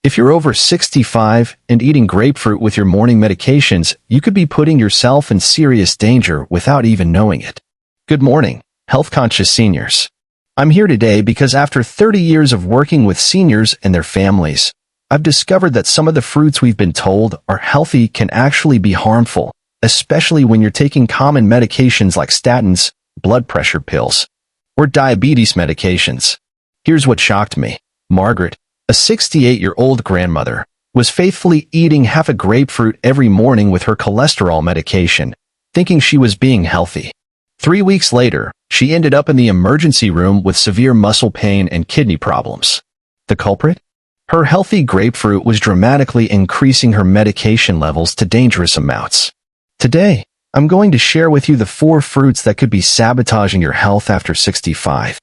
If you're over 65 and eating grapefruit with your morning medications, you could be putting yourself in serious danger without even knowing it. Good morning, health-conscious seniors. I'm here today because after 30 years of working with seniors and their families, I've discovered that some of the fruits we've been told are healthy can actually be harmful, especially when you're taking common medications like statins, blood pressure pills, or diabetes medications. Here's what shocked me. Margaret, a 68-year-old grandmother, was faithfully eating half a grapefruit every morning with her cholesterol medication, thinking she was being healthy. 3 weeks later, she ended up in the emergency room with severe muscle pain and kidney problems. The culprit? Her healthy grapefruit was dramatically increasing her medication levels to dangerous amounts. Today, I'm going to share with you the 4 fruits that could be sabotaging your health after 65.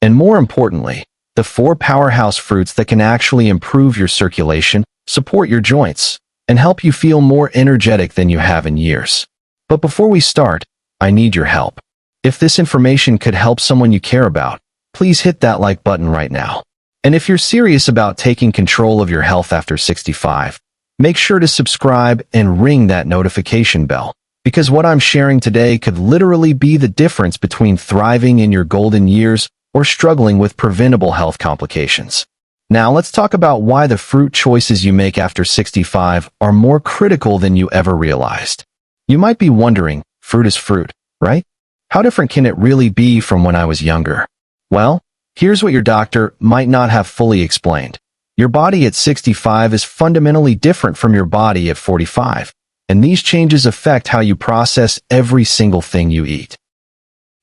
And more importantly, the 4 powerhouse fruits that can actually improve your circulation, support your joints, and help you feel more energetic than you have in years. But before we start, I need your help. If this information could help someone you care about, please hit that like button right now. And if you're serious about taking control of your health after 65, make sure to subscribe and ring that notification bell, because what I'm sharing today could literally be the difference between thriving in your golden years or struggling with preventable health complications. Now let's talk about why the fruit choices you make after 65 are more critical than you ever realized. You might be wondering, fruit is fruit, right? How different can it really be from when I was younger? Well, here's what your doctor might not have fully explained. Your body at 65 is fundamentally different from your body at 45, and these changes affect how you process every single thing you eat.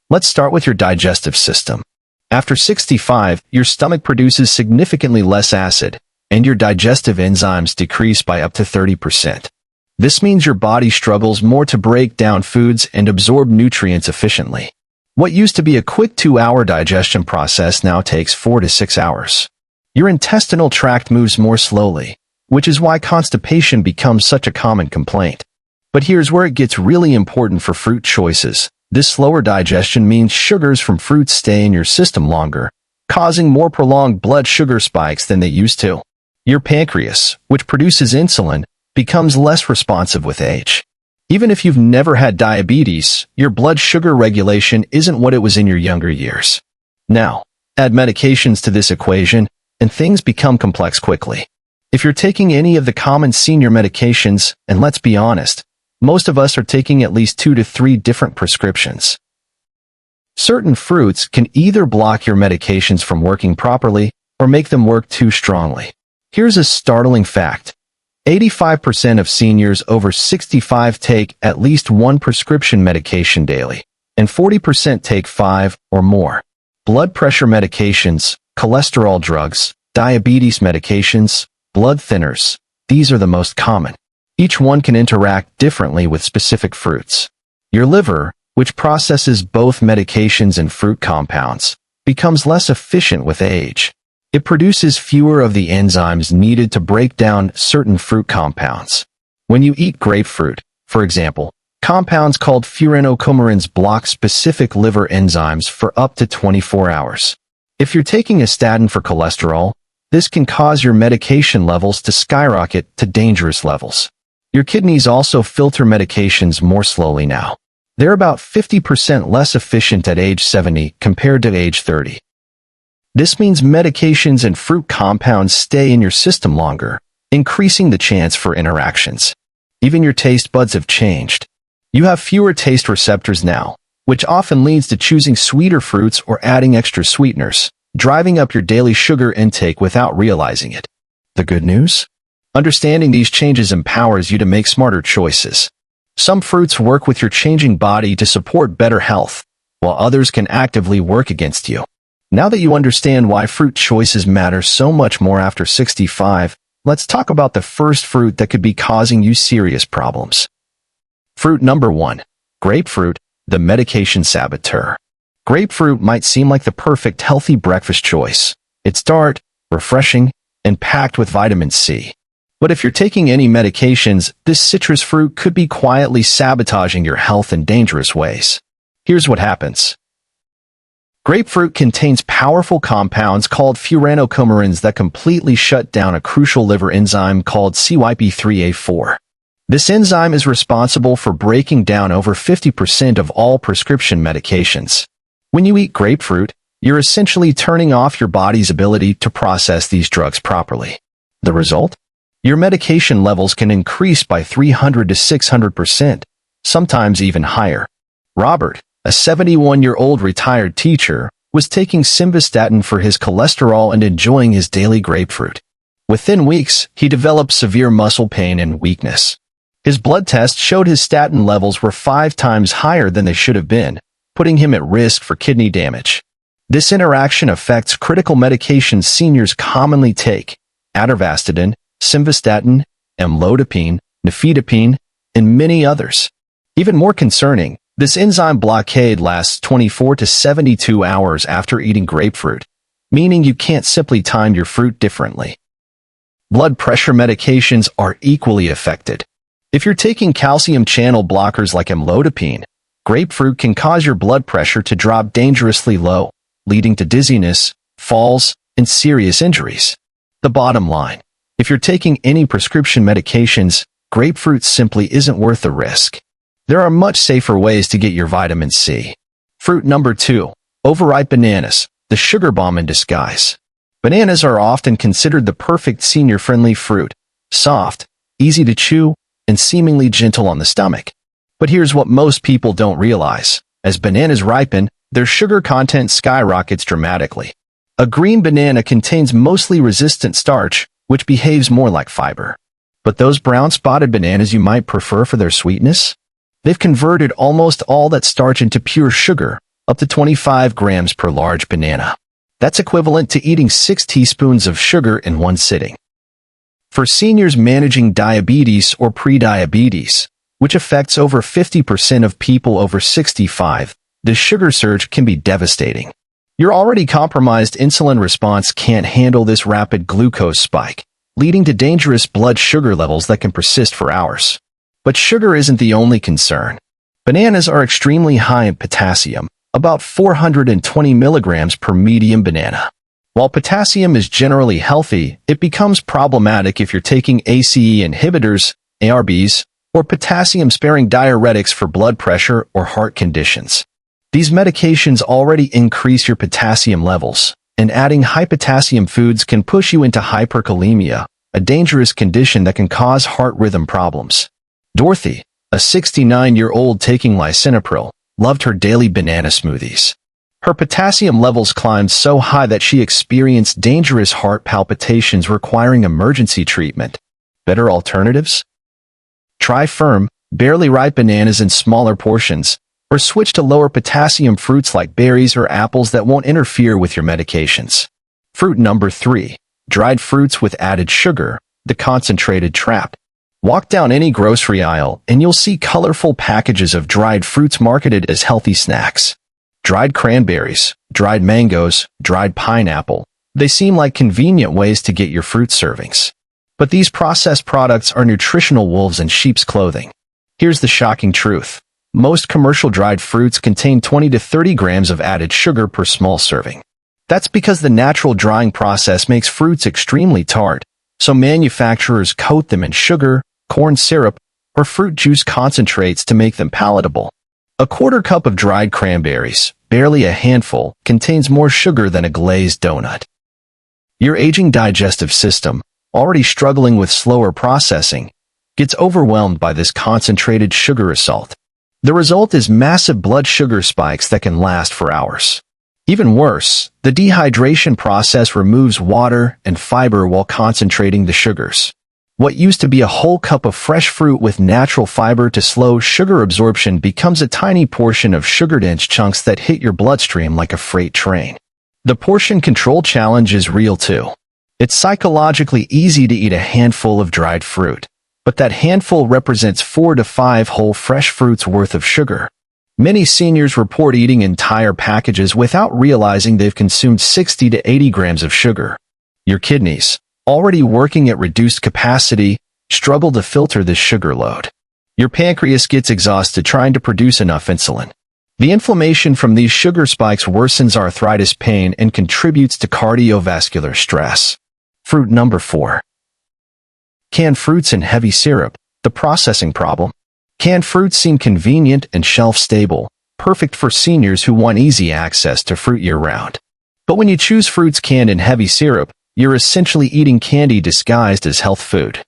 Let's start with your digestive system. After 65, your stomach produces significantly less acid, and your digestive enzymes decrease by up to 30%. This means your body struggles more to break down foods and absorb nutrients efficiently. What used to be a quick 2-hour digestion process now takes 4 to 6 hours. Your intestinal tract moves more slowly, which is why constipation becomes such a common complaint. But here's where it gets really important for fruit choices. This slower digestion means sugars from fruits stay in your system longer, causing more prolonged blood sugar spikes than they used to. Your pancreas, which produces insulin, becomes less responsive with age. Even if you've never had diabetes, your blood sugar regulation isn't what it was in your younger years. Now, add medications to this equation, and things become complex quickly. If you're taking any of the common senior medications, and let's be honest, most of us are taking at least 2 to 3 different prescriptions. Certain fruits can either block your medications from working properly or make them work too strongly. Here's a startling fact. 85% of seniors over 65 take at least 1 prescription medication daily, and 40% take 5 or more. Blood pressure medications, cholesterol drugs, diabetes medications, blood thinners, these are the most common. Each one can interact differently with specific fruits. Your liver, which processes both medications and fruit compounds, becomes less efficient with age. It produces fewer of the enzymes needed to break down certain fruit compounds. When you eat grapefruit, for example, compounds called furanocoumarins block specific liver enzymes for up to 24 hours. If you're taking a statin for cholesterol, this can cause your medication levels to skyrocket to dangerous levels. Your kidneys also filter medications more slowly now. They're about 50% less efficient at age 70 compared to age 30. This means medications and fruit compounds stay in your system longer, increasing the chance for interactions. Even your taste buds have changed. You have fewer taste receptors now, which often leads to choosing sweeter fruits or adding extra sweeteners, driving up your daily sugar intake without realizing it. The good news? Understanding these changes empowers you to make smarter choices. Some fruits work with your changing body to support better health, while others can actively work against you. Now that you understand why fruit choices matter so much more after 65, let's talk about the first fruit that could be causing you serious problems. Fruit number 1. Grapefruit, the medication saboteur. Grapefruit might seem like the perfect healthy breakfast choice. It's tart, refreshing, and packed with vitamin C. But if you're taking any medications, this citrus fruit could be quietly sabotaging your health in dangerous ways. Here's what happens. Grapefruit contains powerful compounds called furanocoumarins that completely shut down a crucial liver enzyme called CYP3A4. This enzyme is responsible for breaking down over 50% of all prescription medications. When you eat grapefruit, you're essentially turning off your body's ability to process these drugs properly. The result? Your medication levels can increase by 300 to 600%, sometimes even higher. Robert, a 71-year-old retired teacher, was taking simvastatin for his cholesterol and enjoying his daily grapefruit. Within weeks, he developed severe muscle pain and weakness. His blood test showed his statin levels were 5 times higher than they should have been, putting him at risk for kidney damage. This interaction affects critical medications seniors commonly take: atorvastatin, simvastatin, amlodipine, nifedipine, and many others. Even more concerning, this enzyme blockade lasts 24 to 72 hours after eating grapefruit, meaning you can't simply time your fruit differently. Blood pressure medications are equally affected. If you're taking calcium channel blockers like amlodipine, grapefruit can cause your blood pressure to drop dangerously low, leading to dizziness, falls, and serious injuries. The bottom line: if you're taking any prescription medications, grapefruit simply isn't worth the risk. There are much safer ways to get your vitamin C. Fruit number 2. Overripe bananas, the sugar bomb in disguise. Bananas are often considered the perfect senior-friendly fruit: soft, easy to chew, and seemingly gentle on the stomach. But here's what most people don't realize. As bananas ripen, their sugar content skyrockets dramatically. A green banana contains mostly resistant starch, which behaves more like fiber. But those brown spotted bananas you might prefer for their sweetness? They've converted almost all that starch into pure sugar, up to 25 grams per large banana. That's equivalent to eating 6 teaspoons of sugar in one sitting. For seniors managing diabetes or prediabetes, which affects over 50% of people over 65, the sugar surge can be devastating. Your already compromised insulin response can't handle this rapid glucose spike, leading to dangerous blood sugar levels that can persist for hours. But sugar isn't the only concern. Bananas are extremely high in potassium, about 420 milligrams per medium banana. While potassium is generally healthy, it becomes problematic if you're taking ACE inhibitors, ARBs, or potassium-sparing diuretics for blood pressure or heart conditions. These medications already increase your potassium levels, and adding high potassium foods can push you into hyperkalemia, a dangerous condition that can cause heart rhythm problems. Dorothy, a 69-year-old taking lisinopril, loved her daily banana smoothies. Her potassium levels climbed so high that she experienced dangerous heart palpitations requiring emergency treatment. Better alternatives? Try firm, barely ripe bananas in smaller portions, or switch to lower potassium fruits like berries or apples that won't interfere with your medications. Fruit number 3. Dried fruits with added sugar, the concentrated trap. Walk down any grocery aisle and you'll see colorful packages of dried fruits marketed as healthy snacks. Dried cranberries, dried mangoes, dried pineapple. They seem like convenient ways to get your fruit servings. But these processed products are nutritional wolves in sheep's clothing. Here's the shocking truth. Most commercial dried fruits contain 20 to 30 grams of added sugar per small serving. That's because the natural drying process makes fruits extremely tart, so manufacturers coat them in sugar, corn syrup, or fruit juice concentrates to make them palatable. A quarter cup of dried cranberries, barely a handful, contains more sugar than a glazed donut. Your aging digestive system, already struggling with slower processing, gets overwhelmed by this concentrated sugar assault. The result is massive blood sugar spikes that can last for hours. Even worse, the dehydration process removes water and fiber while concentrating the sugars. What used to be a whole cup of fresh fruit with natural fiber to slow sugar absorption becomes a tiny portion of sugar-dense chunks that hit your bloodstream like a freight train. The portion control challenge is real too. It's psychologically easy to eat a handful of dried fruit, but that handful represents 4 to 5 whole fresh fruits worth of sugar. Many seniors report eating entire packages without realizing they've consumed 60 to 80 grams of sugar. Your kidneys, already working at reduced capacity, struggle to filter this sugar load. Your pancreas gets exhausted trying to produce enough insulin. The inflammation from these sugar spikes worsens arthritis pain and contributes to cardiovascular stress. Fruit number 4. Canned fruits and heavy syrup, the processing problem. Canned fruits seem convenient and shelf-stable, perfect for seniors who want easy access to fruit year-round. But when you choose fruits canned in heavy syrup, you're essentially eating candy disguised as health food.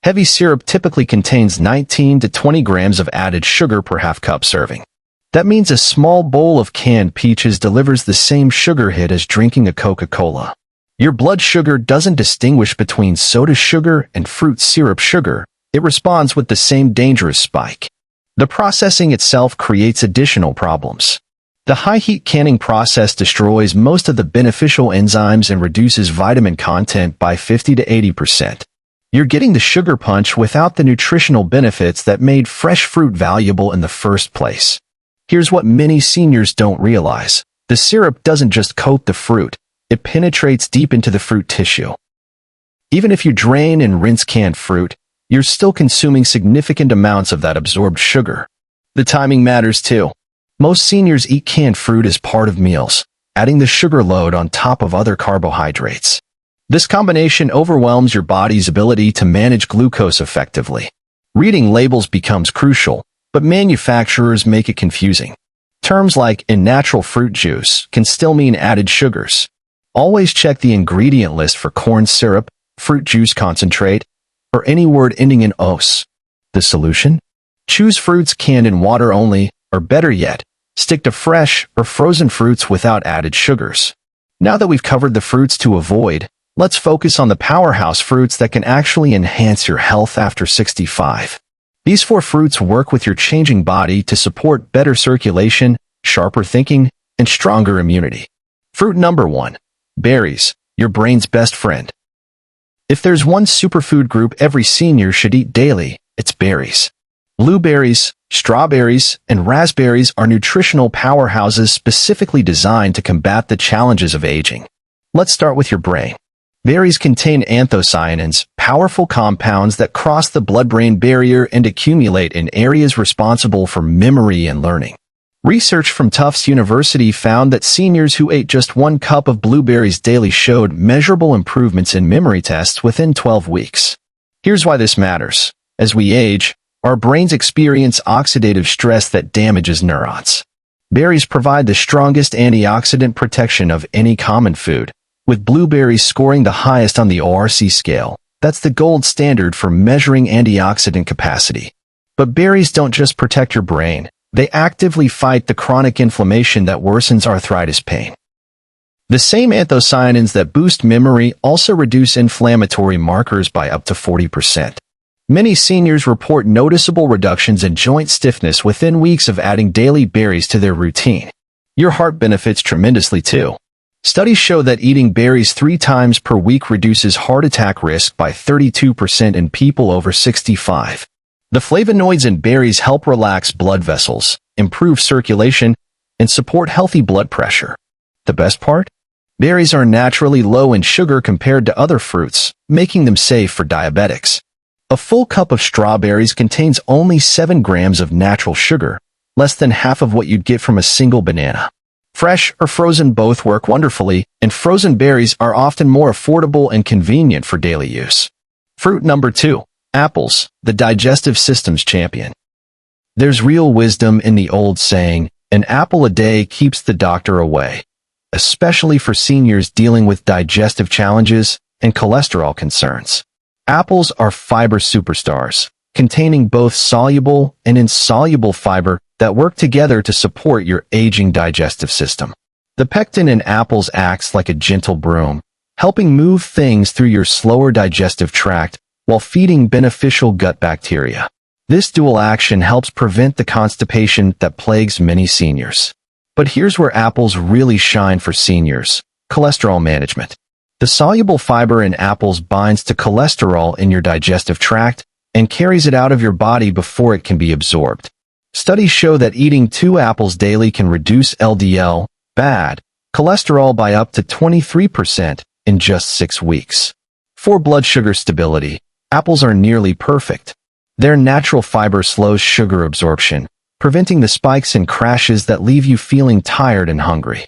Heavy syrup typically contains 19 to 20 grams of added sugar per half-cup serving. That means a small bowl of canned peaches delivers the same sugar hit as drinking a Coca-Cola. Your blood sugar doesn't distinguish between soda sugar and fruit syrup sugar. It responds with the same dangerous spike. The processing itself creates additional problems. The high-heat canning process destroys most of the beneficial enzymes and reduces vitamin content by 50 to 80%. You're getting the sugar punch without the nutritional benefits that made fresh fruit valuable in the first place. Here's what many seniors don't realize. The syrup doesn't just coat the fruit, it penetrates deep into the fruit tissue. Even if you drain and rinse canned fruit, you're still consuming significant amounts of that absorbed sugar. The timing matters too. Most seniors eat canned fruit as part of meals, adding the sugar load on top of other carbohydrates. This combination overwhelms your body's ability to manage glucose effectively. Reading labels becomes crucial, but manufacturers make it confusing. Terms like "in natural fruit juice" can still mean added sugars. Always check the ingredient list for corn syrup, fruit juice concentrate, or any word ending in "os." The solution? Choose fruits canned in water only, or better yet, stick to fresh or frozen fruits without added sugars. Now that we've covered the fruits to avoid, let's focus on the powerhouse fruits that can actually enhance your health after 65. These 4 fruits work with your changing body to support better circulation, sharper thinking, and stronger immunity. Fruit number 1. Berries, your brain's best friend. If there's one superfood group every senior should eat daily, it's berries. Blueberries, strawberries, and raspberries are nutritional powerhouses specifically designed to combat the challenges of aging. Let's start with your brain. Berries contain anthocyanins, powerful compounds that cross the blood-brain barrier and accumulate in areas responsible for memory and learning. Research from Tufts University found that seniors who ate just 1 cup of blueberries daily showed measurable improvements in memory tests within 12 weeks. Here's why this matters. As we age, our brains experience oxidative stress that damages neurons. Berries provide the strongest antioxidant protection of any common food, with blueberries scoring the highest on the ORC scale. That's the gold standard for measuring antioxidant capacity. But berries don't just protect your brain. They actively fight the chronic inflammation that worsens arthritis pain. The same anthocyanins that boost memory also reduce inflammatory markers by up to 40%. Many seniors report noticeable reductions in joint stiffness within weeks of adding daily berries to their routine. Your heart benefits tremendously too. Studies show that eating berries 3 times per week reduces heart attack risk by 32% in people over 65. The flavonoids in berries help relax blood vessels, improve circulation, and support healthy blood pressure. The best part? Berries are naturally low in sugar compared to other fruits, making them safe for diabetics. A full cup of strawberries contains only 7 grams of natural sugar, less than half of what you'd get from a single banana. Fresh or frozen both work wonderfully, and frozen berries are often more affordable and convenient for daily use. Fruit number 2. Apples, the digestive system's champion. There's real wisdom in the old saying, "An apple a day keeps the doctor away," especially for seniors dealing with digestive challenges and cholesterol concerns. Apples are fiber superstars, containing both soluble and insoluble fiber that work together to support your aging digestive system. The pectin in apples acts like a gentle broom, helping move things through your slower digestive tract while feeding beneficial gut bacteria. This dual action helps prevent the constipation that plagues many seniors. But here's where apples really shine for seniors: cholesterol management. The soluble fiber in apples binds to cholesterol in your digestive tract and carries it out of your body before it can be absorbed. Studies show that eating 2 apples daily can reduce LDL, bad cholesterol, by up to 23% in just 6 weeks. For blood sugar stability, apples are nearly perfect. Their natural fiber slows sugar absorption, preventing the spikes and crashes that leave you feeling tired and hungry.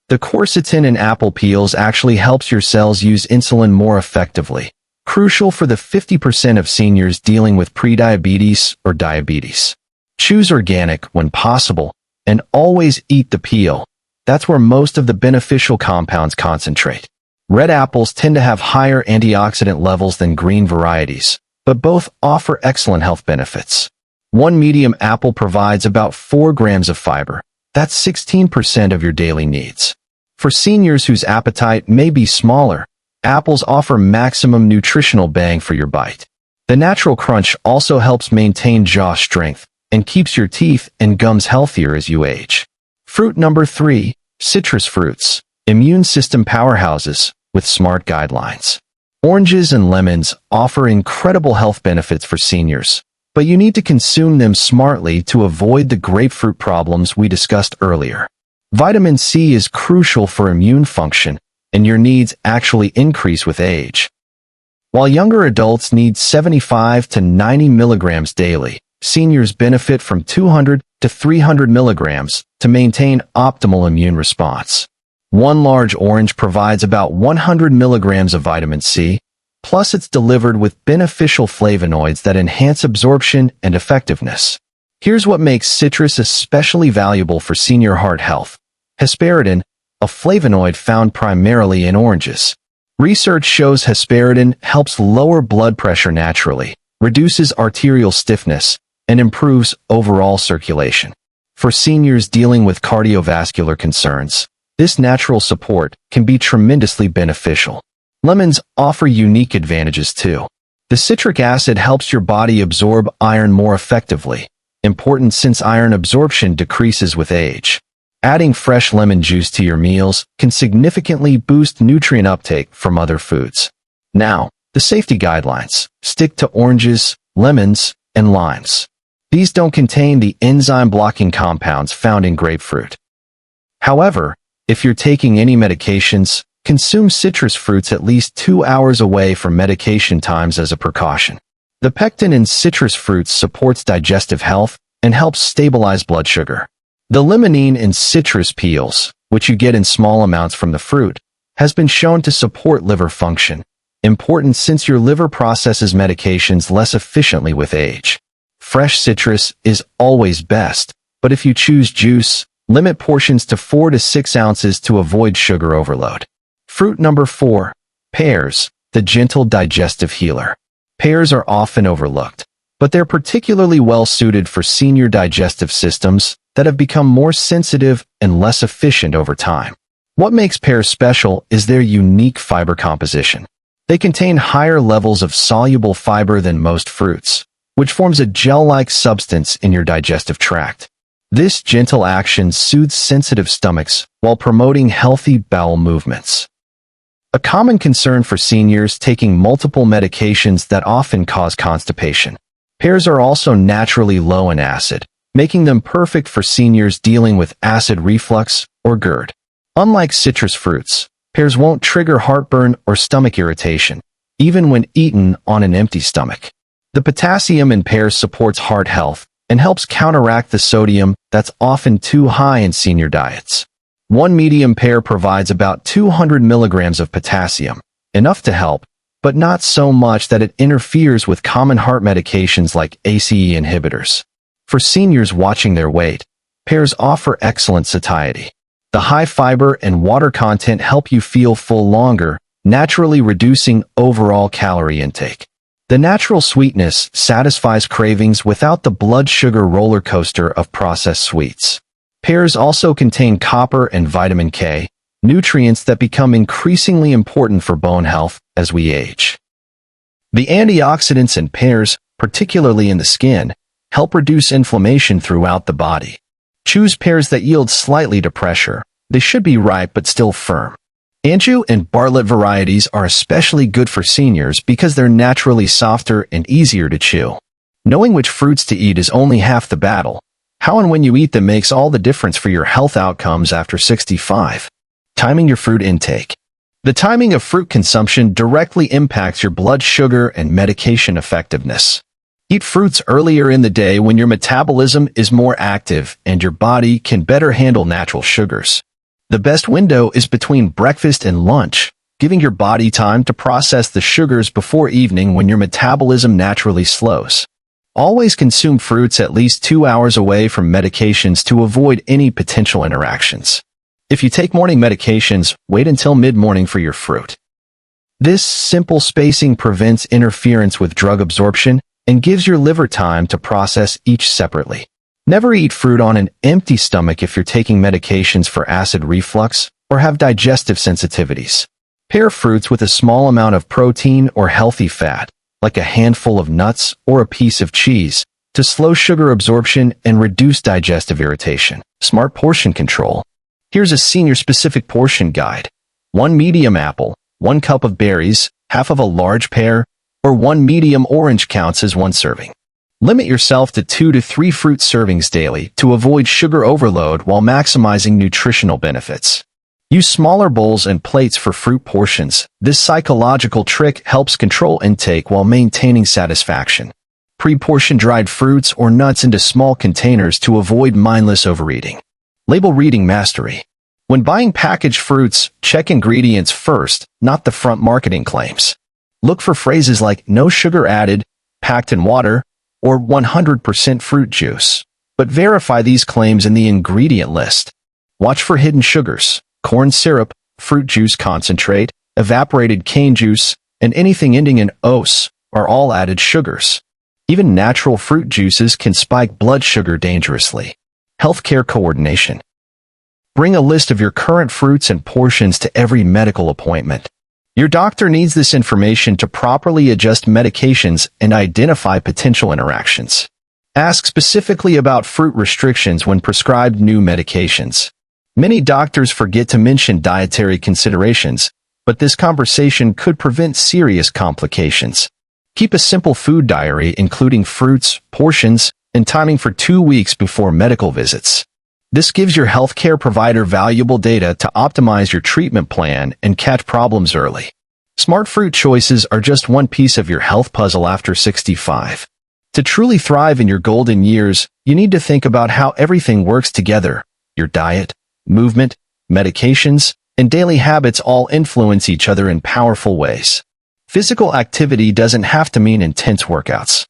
The quercetin in apple peels actually helps your cells use insulin more effectively, crucial for the 50% of seniors dealing with prediabetes or diabetes. Choose organic when possible, and always eat the peel. That's where most of the beneficial compounds concentrate. Red apples tend to have higher antioxidant levels than green varieties, but both offer excellent health benefits. One medium apple provides about 4 grams of fiber. That's 16% of your daily needs. For seniors whose appetite may be smaller, apples offer maximum nutritional bang for your bite. The natural crunch also helps maintain jaw strength and keeps your teeth and gums healthier as you age. Fruit number 3, citrus fruits, immune system powerhouses with smart guidelines. Oranges and lemons offer incredible health benefits for seniors, but you need to consume them smartly to avoid the grapefruit problems we discussed earlier. Vitamin C is crucial for immune function, and your needs actually increase with age. While younger adults need 75 to 90 milligrams daily, seniors benefit from 200 to 300 milligrams to maintain optimal immune response. One large orange provides about 100 milligrams of vitamin C, plus it's delivered with beneficial flavonoids that enhance absorption and effectiveness. Here's what makes citrus especially valuable for senior heart health. Hesperidin, a flavonoid found primarily in oranges. Research shows hesperidin helps lower blood pressure naturally, reduces arterial stiffness, and improves overall circulation. For seniors dealing with cardiovascular concerns, this natural support can be tremendously beneficial. Lemons offer unique advantages too. The citric acid helps your body absorb iron more effectively, important since iron absorption decreases with age. Adding fresh lemon juice to your meals can significantly boost nutrient uptake from other foods. Now, the safety guidelines. Stick to oranges, lemons, and limes. These don't contain the enzyme-blocking compounds found in grapefruit. However, if you're taking any medications, consume citrus fruits at least 2 hours away from medication times as a precaution. The pectin in citrus fruits supports digestive health and helps stabilize blood sugar. The limonene in citrus peels, which you get in small amounts from the fruit, has been shown to support liver function, important since your liver processes medications less efficiently with age. Fresh citrus is always best, but if you choose juice, limit portions to 4 to 6 ounces to avoid sugar overload. Fruit number 4, pears, the gentle digestive healer. Pears are often overlooked, but they're particularly well suited for senior digestive systems that have become more sensitive and less efficient over time. What makes pears special is their unique fiber composition. They contain higher levels of soluble fiber than most fruits, which forms a gel-like substance in your digestive tract. This gentle action soothes sensitive stomachs while promoting healthy bowel movements. A common concern for seniors taking multiple medications that often cause constipation. Pears are also naturally low in acid, making them perfect for seniors dealing with acid reflux or GERD. Unlike citrus fruits, pears won't trigger heartburn or stomach irritation, even when eaten on an empty stomach. The potassium in pears supports heart health and helps counteract the sodium that's often too high in senior diets. One medium pear provides about 200 milligrams of potassium, enough to help, but not so much that it interferes with common heart medications like ACE inhibitors. For seniors watching their weight, pears offer excellent satiety. The high fiber and water content help you feel full longer, naturally reducing overall calorie intake. The natural sweetness satisfies cravings without the blood sugar roller coaster of processed sweets. Pears also contain copper and vitamin K, nutrients that become increasingly important for bone health as we age. The antioxidants in pears, particularly in the skin, help reduce inflammation throughout the body. Choose pears that yield slightly to pressure. They should be ripe but still firm. Anjou and Bartlett varieties are especially good for seniors because they're naturally softer and easier to chew. Knowing which fruits to eat is only half the battle. How and when you eat them makes all the difference for your health outcomes after 65. Timing your fruit intake. The timing of fruit consumption directly impacts your blood sugar and medication effectiveness. Eat fruits earlier in the day when your metabolism is more active and your body can better handle natural sugars. The best window is between breakfast and lunch, giving your body time to process the sugars before evening when your metabolism naturally slows. Always consume fruits at least 2 hours away from medications to avoid any potential interactions. If you take morning medications, wait until mid-morning for your fruit. This simple spacing prevents interference with drug absorption and gives your liver time to process each separately. Never eat fruit on an empty stomach if you're taking medications for acid reflux or have digestive sensitivities. Pair fruits with a small amount of protein or healthy fat, like a handful of nuts or a piece of cheese, to slow sugar absorption and reduce digestive irritation. Smart portion control. Here's a senior-specific portion guide. 1 medium apple, 1 cup of berries, half of a large pear, or 1 medium orange counts as 1 serving. Limit yourself to 2 to 3 fruit servings daily to avoid sugar overload while maximizing nutritional benefits. Use smaller bowls and plates for fruit portions. This psychological trick helps control intake while maintaining satisfaction. Pre-portion dried fruits or nuts into small containers to avoid mindless overeating. Label reading mastery. When buying packaged fruits, check ingredients first, not the front marketing claims. Look for phrases like "no sugar added," "packed in water," or 100% fruit juice, but verify these claims in the ingredient list. Watch for hidden sugars. Corn syrup, fruit juice concentrate, evaporated cane juice, and anything ending in "ose" are all added sugars. Even natural fruit juices can spike blood sugar dangerously. Healthcare coordination. Bring a list of your current fruits and portions to every medical appointment. Your doctor needs this information to properly adjust medications and identify potential interactions. Ask specifically about fruit restrictions when prescribed new medications. Many doctors forget to mention dietary considerations, but this conversation could prevent serious complications. Keep a simple food diary including fruits, portions, and timing for 2 weeks before medical visits. This gives your healthcare provider valuable data to optimize your treatment plan and catch problems early. Smart fruit choices are just one piece of your health puzzle after 65. To truly thrive in your golden years, you need to think about how everything works together. Your diet, movement, medications, and daily habits all influence each other in powerful ways. Physical activity doesn't have to mean intense workouts.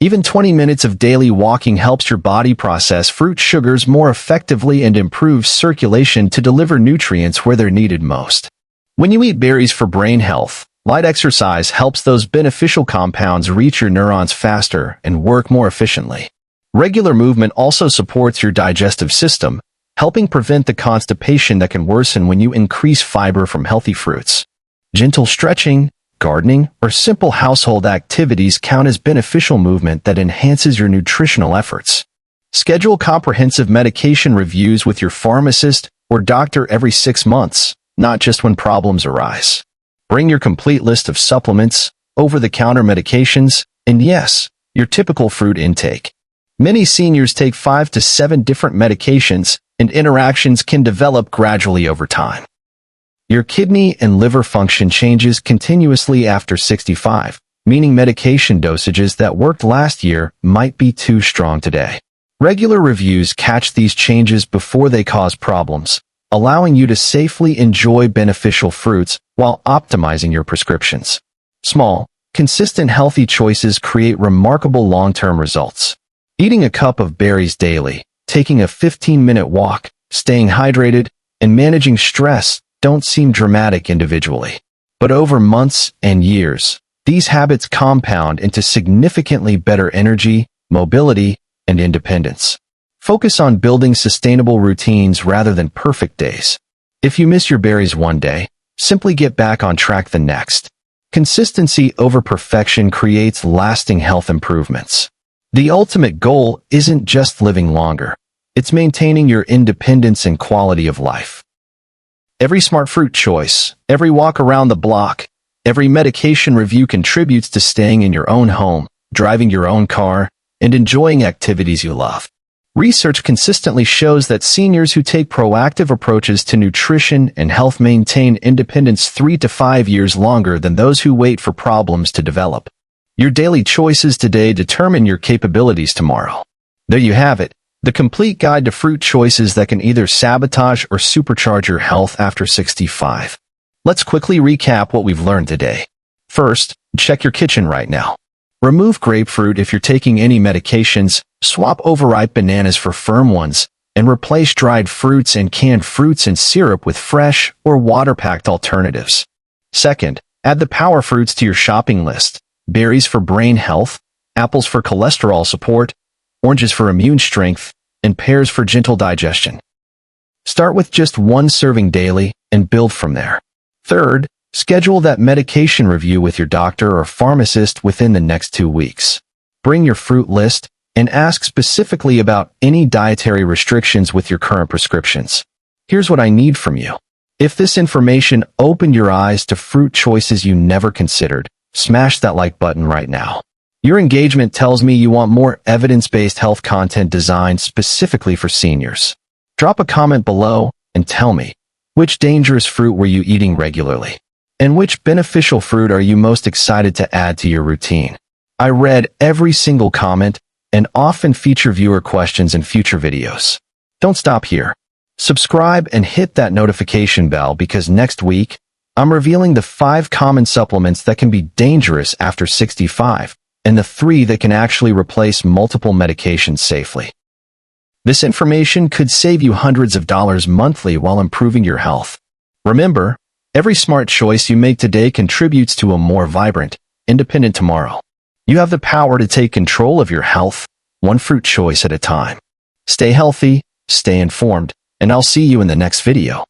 Even 20 minutes of daily walking helps your body process fruit sugars more effectively and improves circulation to deliver nutrients where they're needed most. When you eat berries for brain health, light exercise helps those beneficial compounds reach your neurons faster and work more efficiently. Regular movement also supports your digestive system, helping prevent the constipation that can worsen when you increase fiber from healthy fruits. Gentle stretching, gardening, or simple household activities count as beneficial movement that enhances your nutritional efforts. Schedule comprehensive medication reviews with your pharmacist or doctor every 6 months, not just when problems arise. Bring your complete list of supplements, over-the-counter medications, and yes, your typical fruit intake. Many seniors take 5 to 7 different medications, and interactions can develop gradually over time. Your kidney and liver function changes continuously after 65, meaning medication dosages that worked last year might be too strong today. Regular reviews catch these changes before they cause problems, allowing you to safely enjoy beneficial fruits while optimizing your prescriptions. Small, consistent healthy choices create remarkable long-term results. Eating a cup of berries daily, taking a 15-minute walk, staying hydrated, and managing stress don't seem dramatic individually. But over months and years, these habits compound into significantly better energy, mobility, and independence. Focus on building sustainable routines rather than perfect days. If you miss your berries one day, simply get back on track the next. Consistency over perfection creates lasting health improvements. The ultimate goal isn't just living longer. It's maintaining your independence and quality of life. Every smart fruit choice, every walk around the block, every medication review contributes to staying in your own home, driving your own car, and enjoying activities you love. Research consistently shows that seniors who take proactive approaches to nutrition and health maintain independence 3 to 5 years longer than those who wait for problems to develop. Your daily choices today determine your capabilities tomorrow. There you have it, the complete guide to fruit choices that can either sabotage or supercharge your health after 65. Let's quickly recap what we've learned today. First, check your kitchen right now. Remove grapefruit if you're taking any medications, swap overripe bananas for firm ones, and replace dried fruits and canned fruits and syrup with fresh or water-packed alternatives. Second, add the power fruits to your shopping list. Berries for brain health, apples for cholesterol support, oranges for immune strength, and pears for gentle digestion. Start with just one serving daily and build from there. Third, schedule that medication review with your doctor or pharmacist within the next 2 weeks. Bring your fruit list and ask specifically about any dietary restrictions with your current prescriptions. Here's what I need from you. If this information opened your eyes to fruit choices you never considered, smash that like button right now. Your engagement tells me you want more evidence-based health content designed specifically for seniors. Drop a comment below and tell me, which dangerous fruit were you eating regularly? And which beneficial fruit are you most excited to add to your routine? I read every single comment and often feature viewer questions in future videos. Don't stop here. Subscribe and hit that notification bell because next week, I'm revealing the 5 common supplements that can be dangerous after 65 and the 3 that can actually replace multiple medications safely. This information could save you hundreds of dollars monthly while improving your health. Remember, every smart choice you make today contributes to a more vibrant, independent tomorrow. You have the power to take control of your health, one fruit choice at a time. Stay healthy, stay informed, and I'll see you in the next video.